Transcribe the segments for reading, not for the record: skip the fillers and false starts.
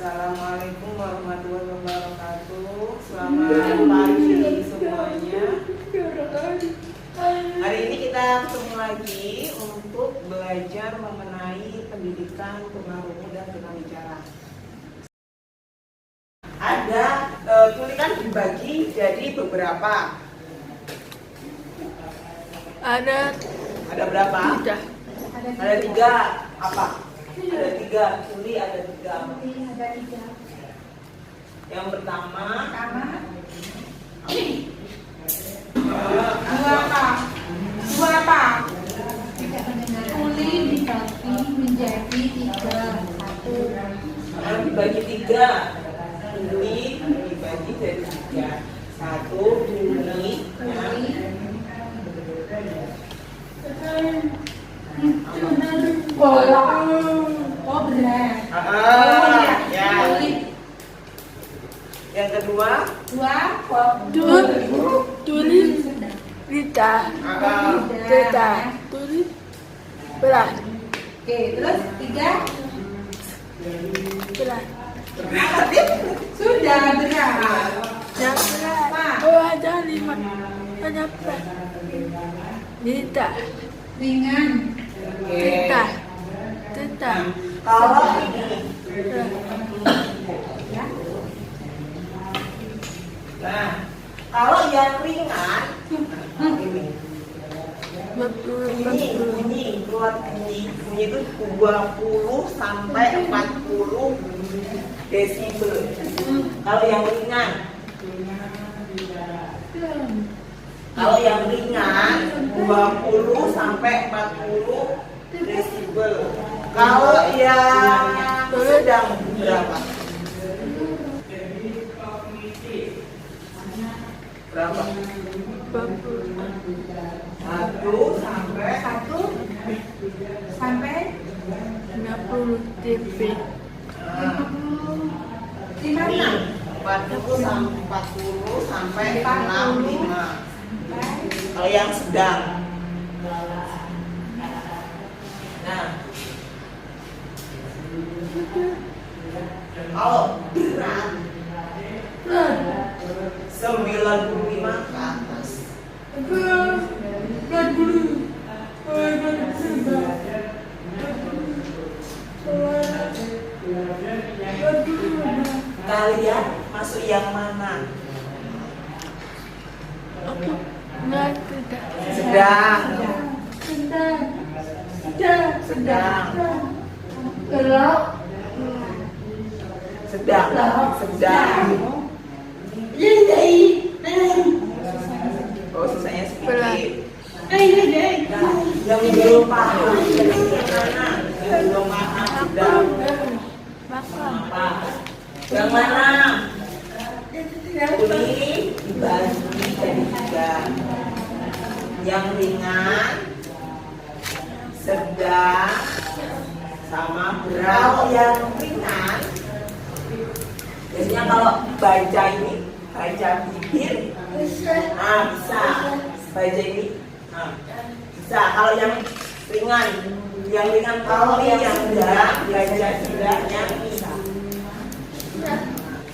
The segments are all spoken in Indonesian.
Assalamualaikum warahmatullahi wabarakatuh. Selamat pagi semuanya. Hari ini kita ketemu lagi untuk belajar mengenai pendidikan tunarungu dan tunawicara. Ada tulisan dibagi jadi beberapa. Ada berapa? tiga. Ada tiga. Apa? Ada tiga. Tuli ada tiga. Yang pertama. Dua apa? Tuli dibagi menjadi tiga. Kalau dibagi tiga, tuli dibagi jadi tiga. Satu tuli. Bola. Oh benar. Ya. Yang kedua, Tuli Rita. Tuli berat. Oke, terus tiga. Berat. Sudah benar. Yang berat. Oh ada 5. Ada berat. Rita. Ringan. Rita. kalau ini, nah, kalau yang ringan, ini keluar bunyi itu 20 sampai 40 desibel. Kalau yang ringan, 20 sampai 40 desibel. Kalau yang sedang berapa? Berapa? 1 sampai 50 dB. 40 sampai 65. Kalau yang sedang. Nah, kalau berat 95 ke atas. Kalian masuk yang mana? Aku nggak tidak. Sedang. Oh, susahnya sedikit. Yang belum paham, yang belum paham sedang. Apa? Yang mana? Tuli dibagi jadi tiga. Yang ringan, sedang, sama berat. Kalau yang ringan, biasanya kalau baca ini, baca bibir, nah bisa. Baca ini, nah, bisa. Kalau yang ringan kalau yang berat, baca tidaknya bisa.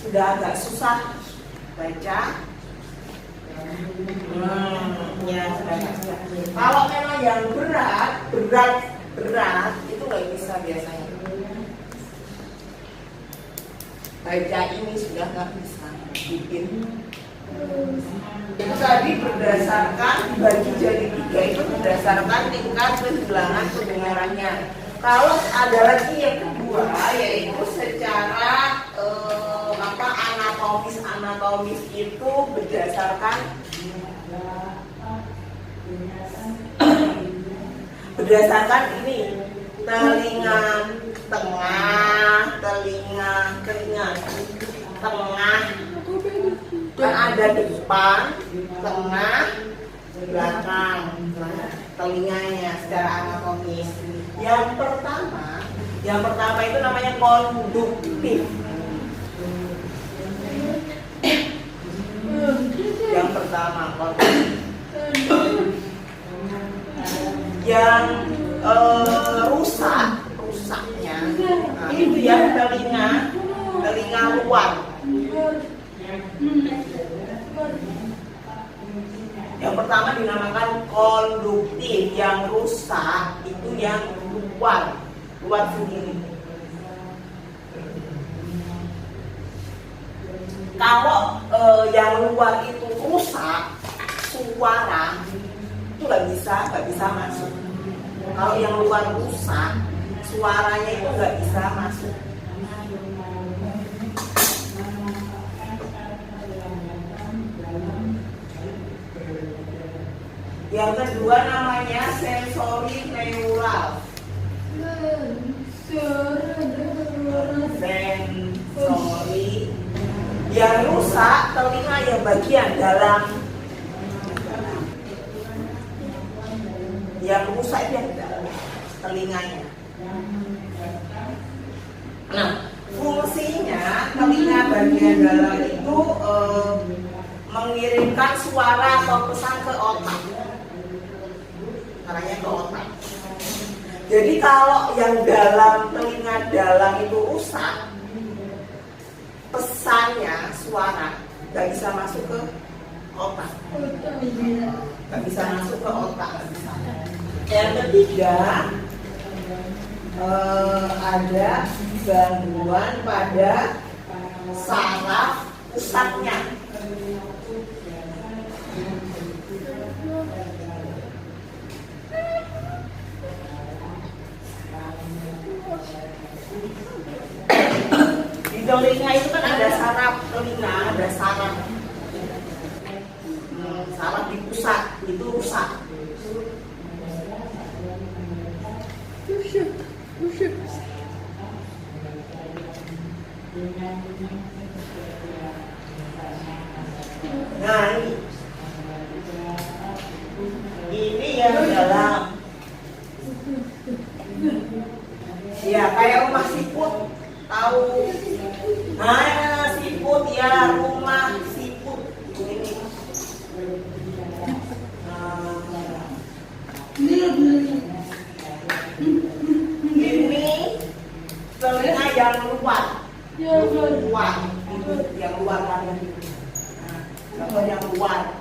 Sudah agak susah baca. Ya sudah agak susah. Kalau memang yang berat itu nggak bisa biasanya. Baca ini sudah nggak bisa bikin. Itu tadi berdasarkan dibagi jadi tiga itu berdasarkan tingkat kehilangan pendengarannya. Kalau ada lagi yang kedua yaitu secara anatomis itu berdasarkan ini telinga tengah, kan ada depan, tengah, belakang, telinganya secara anatomis. Yang pertama itu namanya konduktif. Yang pertama konduktif. Yang rusaknya, nah, itu yang telinga luar. Yang pertama dinamakan konduktif, yang rusak itu yang luar sendiri. Kalau yang luar itu rusak, suara itu nggak bisa masuk. Kalau yang luar rusak, suaranya itu nggak bisa masuk. Yang kedua namanya sensori neural. Sensori yang rusak telinga yang bagian dalam. Yang rusak itu yang dalam telinganya. Nah, fungsinya telinga bagian dalam itu mengirimkan suara atau pesan ke otak. Arahnya ke otak. Jadi kalau yang dalam telinga dalam itu rusak, pesannya suara nggak bisa masuk ke otak, nggak bisa masuk ke otak. Yang ketiga ada gangguan pada saraf pusatnya. Di telinga itu kan ada saraf telinga, ada saraf saraf di pusat itu rusak. Nah ini yang dalam. Ya kayak rumah siput, tahu? Nah siput ya, rumah siput ini. Ini telinga yang luar, yang luar tadi. Nah, yang luar.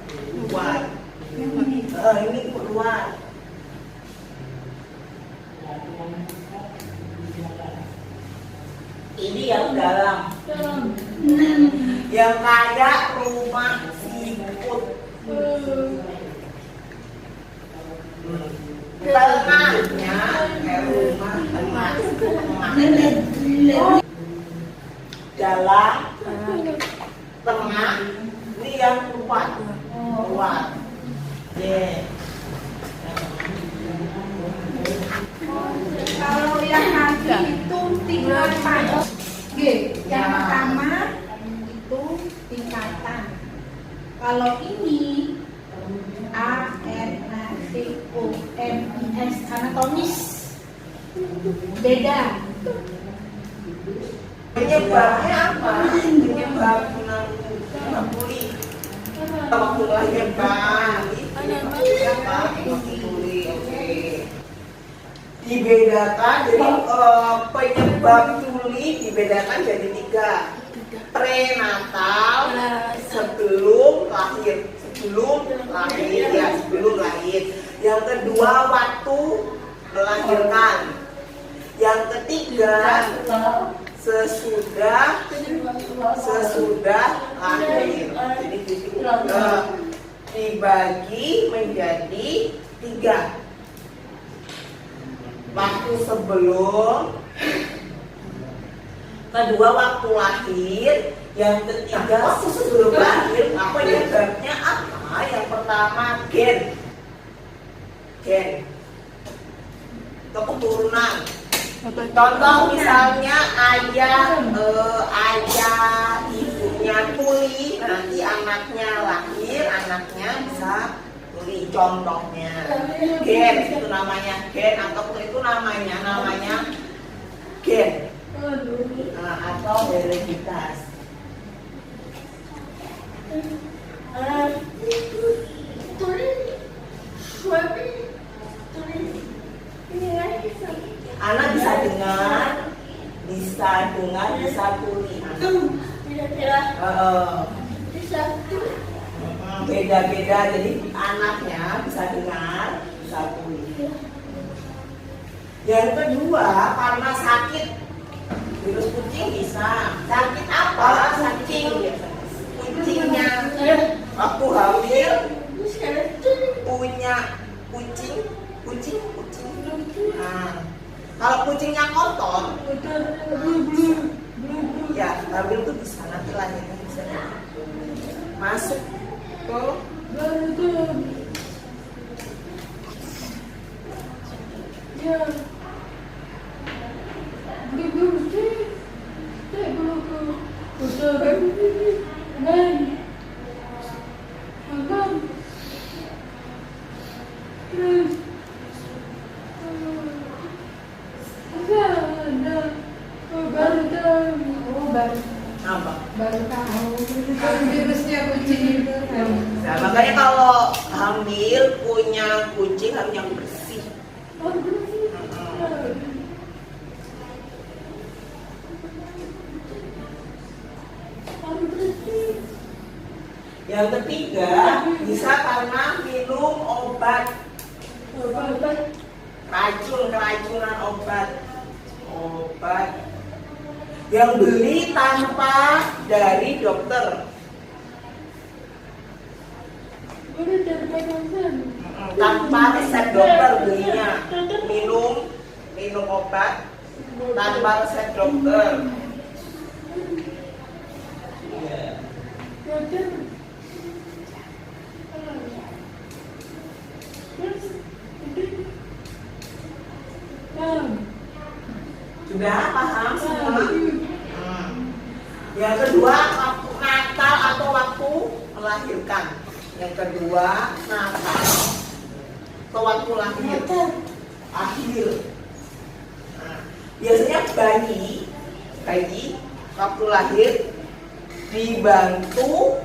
Ini keluar. Ini yang dalam. Yang kayak rumah siput. Tengahnya kayak rumah tengah. Dalam, tengah, ini yang luar. Kalau yang kaki itu tingkatan. Yang pertama itu tingkatan. Kalau ini A, N, A, T, O, M, I, S anatomis. Beda. Penyebabnya apa? Penyebab tuli. Waktu lahir apa? Tuli. Oke. Dibedakan jadi penyebab tuli dibedakan jadi 3. Prenatal, sebelum lahir ya, sebelum lahir. Yang kedua waktu melahirkan. Yang ketiga sesudah lahir. Jadi dibagi menjadi 3. Waktu sebelum, kedua waktu lahir, yang ketiga waktu sebelum lahir. Penyebabnya apa? Yang pertama gen keturunan. Contoh misalnya ayah ibunya tuli, nanti anaknya lahir, anaknya bisa tuli. Contohnya gen itu namanya gen, ataupun itu namanya gen atau hereditas. Anak bisa dengar, bisa tuli. Beda-beda, jadi anaknya bisa dengar, bisa tulis. Yang kedua, karena sakit virus kucing bisa. Sakit apa? Kucingnya waktu hamil punya kucing. Nah, kalau kucingnya kotor, ya hamil tuh bisa, nanti lahirnya bisa masuk ke apa? Baru tahu virusnya kucing itu. Nah, makanya kalau hamil punya kucing harus yang bersih. Yang ketiga, bisa karena minum obat keracunan obat yang beli tanpa dari dokter. Tanpa resep dokter belinya, minum obat tanpa resep dokter. Sudah paham semua? Yang kedua, waktu Natal atau waktu melahirkan. Yang kedua, Natal atau waktu lahir. Nah, biasanya bayi waktu lahir dibantu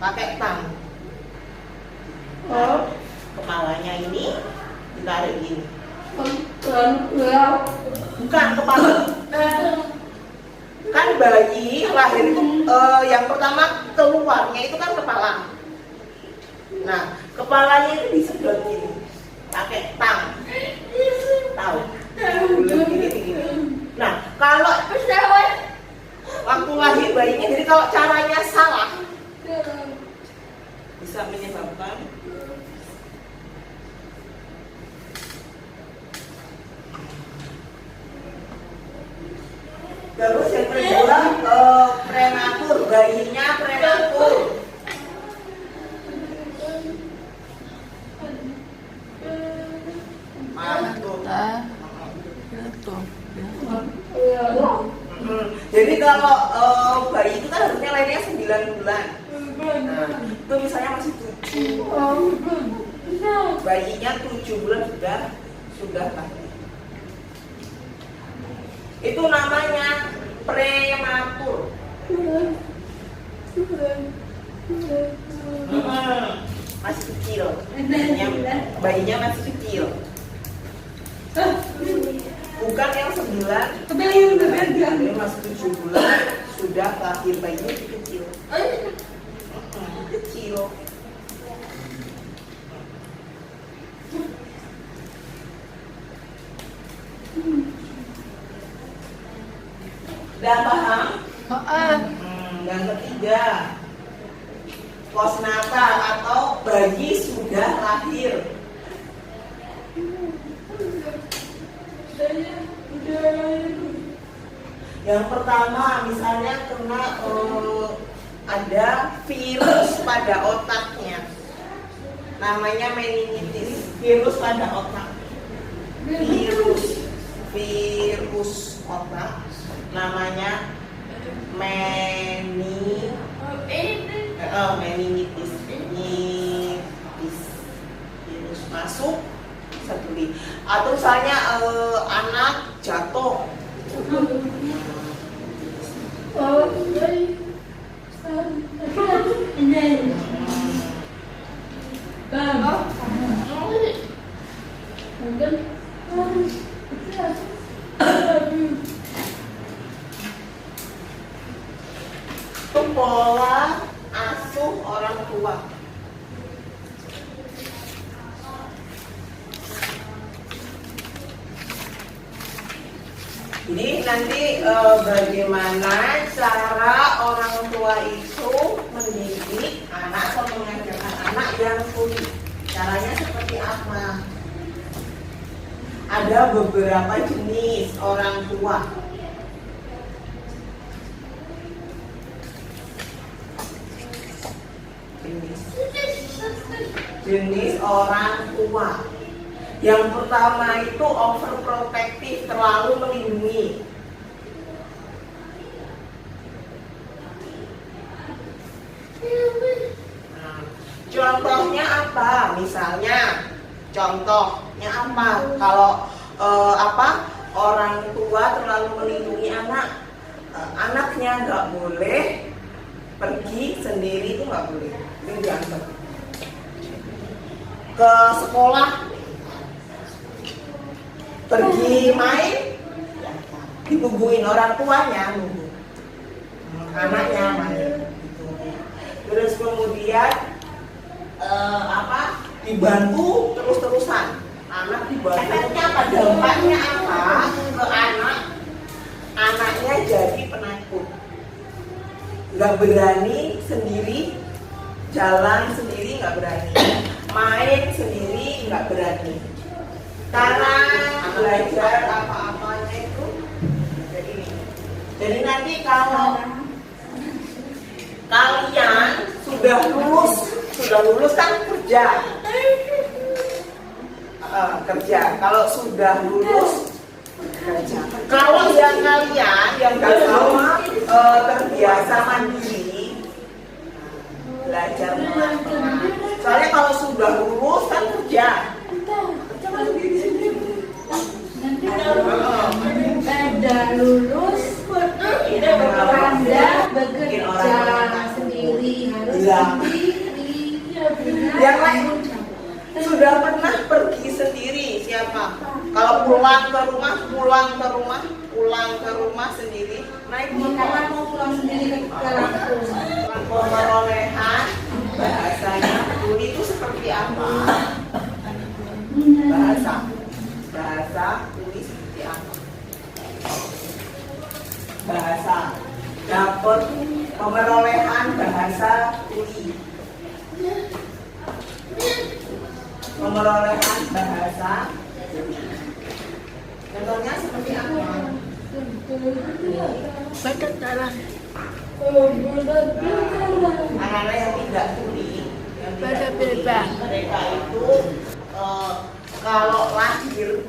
pakai tang. Kepalanya ini ditarik gini. Bukan kepala. Kan bayi lahir itu yang pertama keluarnya itu kan kepala. Nah, kepalanya itu disedot gini pakai tang. Tahu? Gini. Nah, kalau waktu lahir bayinya, jadi kalau caranya salah bisa menyebabkan terus yang kedua prematur, bayinya prematur. Jadi kalau bayi itu kan harusnya lahirnya 9 bulan. Nah, itu misalnya masih 7. Bayinya 7 bulan sudah lahir. Itu namanya prematur. Masih kecil. Bayinya masih kecil. Bukan yang 9. Ini masih 7 bulan sudah lahir, bayinya kecil. Kecil. Udah paham? Yang ketiga, postnatal atau bayi sudah lahir. Yang pertama, misalnya kena ada virus pada otaknya, namanya meningitis. Virus pada otak, virus otak, namanya meningitis. Virus masuk setuli. Atau misalnya anak jatuh. Jadi nanti bagaimana cara orang tua itu mendidik anak atau mengajarkan anak yang tuli. Caranya seperti apa? Ada beberapa jenis orang tua. Jenis orang tua. Yang pertama itu overprotective, terlalu melindungi. Nah, contohnya apa? Misalnya, contohnya apa? Kalau orang tua terlalu melindungi anak, anaknya nggak boleh pergi sendiri, itu nggak boleh. Ini dianggap ke sekolah, pergi main, ditungguin orang tuanya, nunggu anaknya main. Gitu. Terus kemudian dibantu terus-terusan, anak dibantu. Efeknya apa? Dampaknya apa ke anak? Anaknya jadi penakut, nggak berani sendiri, jalan sendiri nggak berani, main sendiri nggak berani. Cara belajar apa-apanya itu jadi nanti kalau kalian sudah lulus kan kerja. Kalau sudah lulus kerja. Kalau yang kalian yang sama terbiasa mandiri, belajar pelan-pelan. Soalnya kalau sudah lulus kan kerja. Nanti kalau pada lulus, Anda bekerja sendiri, harus sendiri. Yang lain sudah pernah pergi sendiri siapa? Kalau pulang ke rumah sendiri, naik Kapan mau pulang sendiri ke Lampung? perolehan bahasanya tuli itu seperti apa? Bahasa tuli seperti apa? Bahasa dapat pemerolehan bahasa tuli. Pemerolehan bahasa tuli. Contohnya seperti apa? Baca jalan. Anak-anak yang tidak tuli, Baca bebas. mereka itu kalau lahir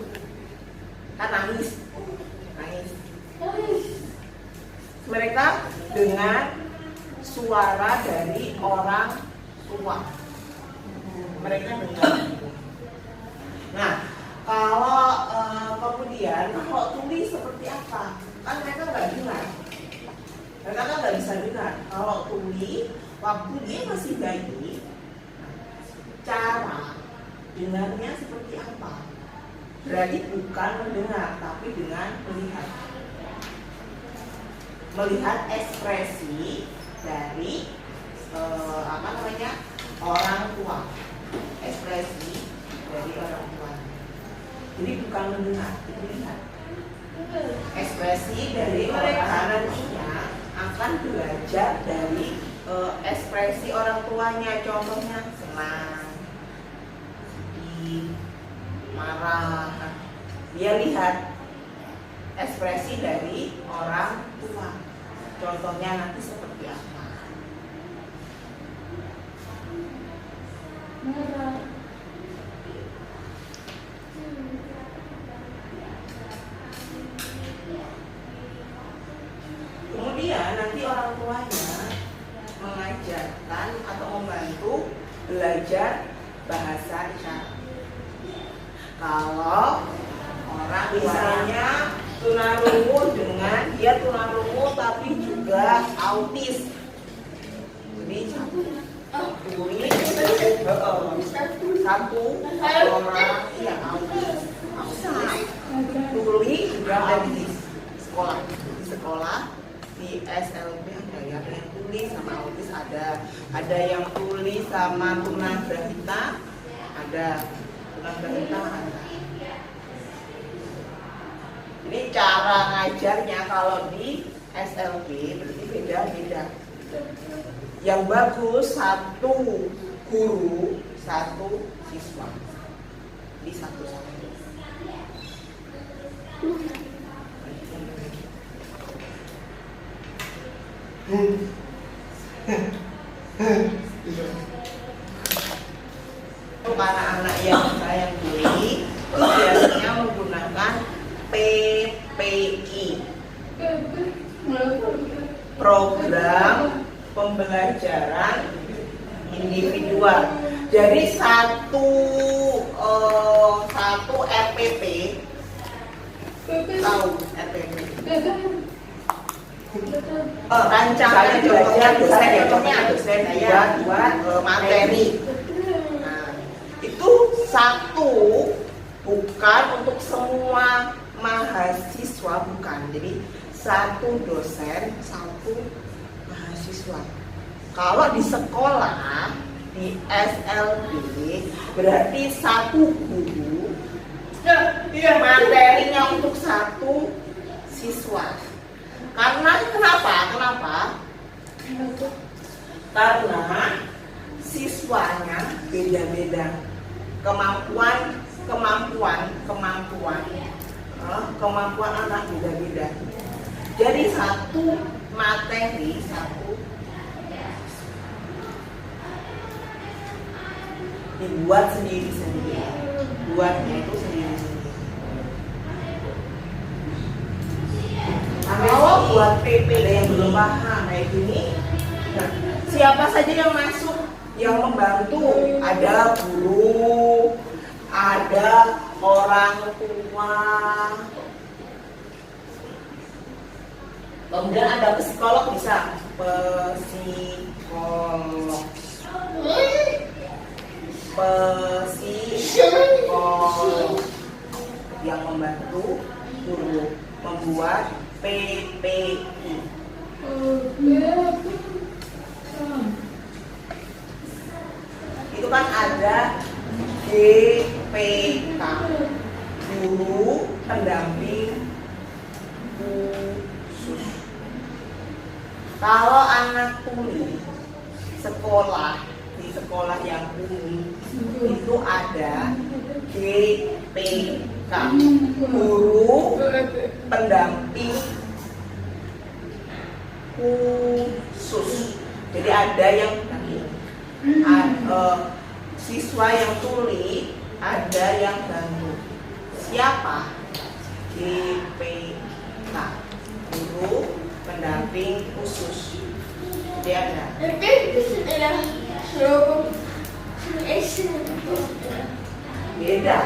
kan nangis. Mereka dengan suara dari orang tua. Mereka dengar. Nah, kalau kemudian kalau tuli seperti apa? Kan mereka nggak dengar. Mereka kan nggak bisa dengar. Kalau tuli waktu dia masih bayi, cara dengarnya seperti apa? Berarti bukan mendengar, tapi dengan melihat ekspresi dari orang tua, ekspresi dari orang tua. Jadi bukan mendengar, itu lihat ekspresi dari mereka. Nantinya akan belajar dari ekspresi orang tuanya. Contohnya senang, sedih, marah. Dia lihat ekspresi dari orang tua. Contohnya nanti seperti apa? Kemudian nanti orang tuanya mengajarkan atau membantu belajar bahasa isyarat. Kalau orang misalnya tunarungu dengan dia tunarungu tapi juga autis. Jadi satu orang yang autis. Tuli juga autis. Di sekolah di SLB ada yang tuli sama autis, ada yang tuli sama tunagrahita, ada tunagrahita ada. Ini cara ngajarnya. Kalau di SLB berarti beda-beda. Yang bagus satu guru, satu siswa. Di satu-satu. Untuk anak-anak yang saya beli itu biasanya menggunakan PPI, program pembelajaran individual. Jadi satu RPP, tahu RPP? Rancangan belajar dosen buat materi. Nah, itu satu, bukan untuk semua mahasiswa, bukan. Jadi satu dosen, satu mahasiswa. Kalau di sekolah, di SLB berarti satu guru, materinya untuk satu siswa. Karena kenapa? Karena siswanya beda-beda, kemampuan anak beda-beda. Jadi satu materi, satu dibuat sendiri-sendiri, buatnya itu sendiri-sendiri. Kalau buat PP yang belum paham kayak gini, nah, siapa saja yang masuk, yang membantu? Ada guru, ada orang tua, kemudian ada psikolog, bisa psikolog yang membantu guru membuat PPI. Itu kan ada GPK, guru pendamping khusus. Kalau anak tuli sekolah di sekolah yang umum itu ada GPK, guru pendamping khusus. Jadi ada yang siswa yang tuli, ada yang bantu. Siapa? GPK, guru pendamping khusus. Jadi ada. Beda.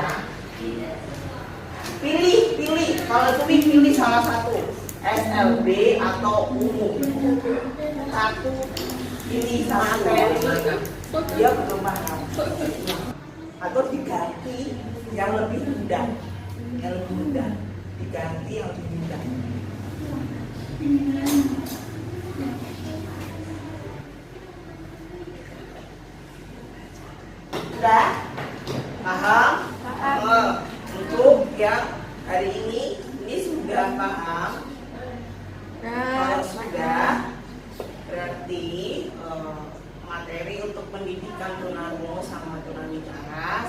Pilih. Kalau tuli pilih salah satu, SLB atau umum. Satu pilih satu. Dia belum paham. Atau diganti yang lebih mudah. Diganti yang lebih mudah. Sudah? Paham? Untuk yang hari ini sudah paham. Kalau sudah, berarti materi untuk pendidikan tunarungu sama tunawicara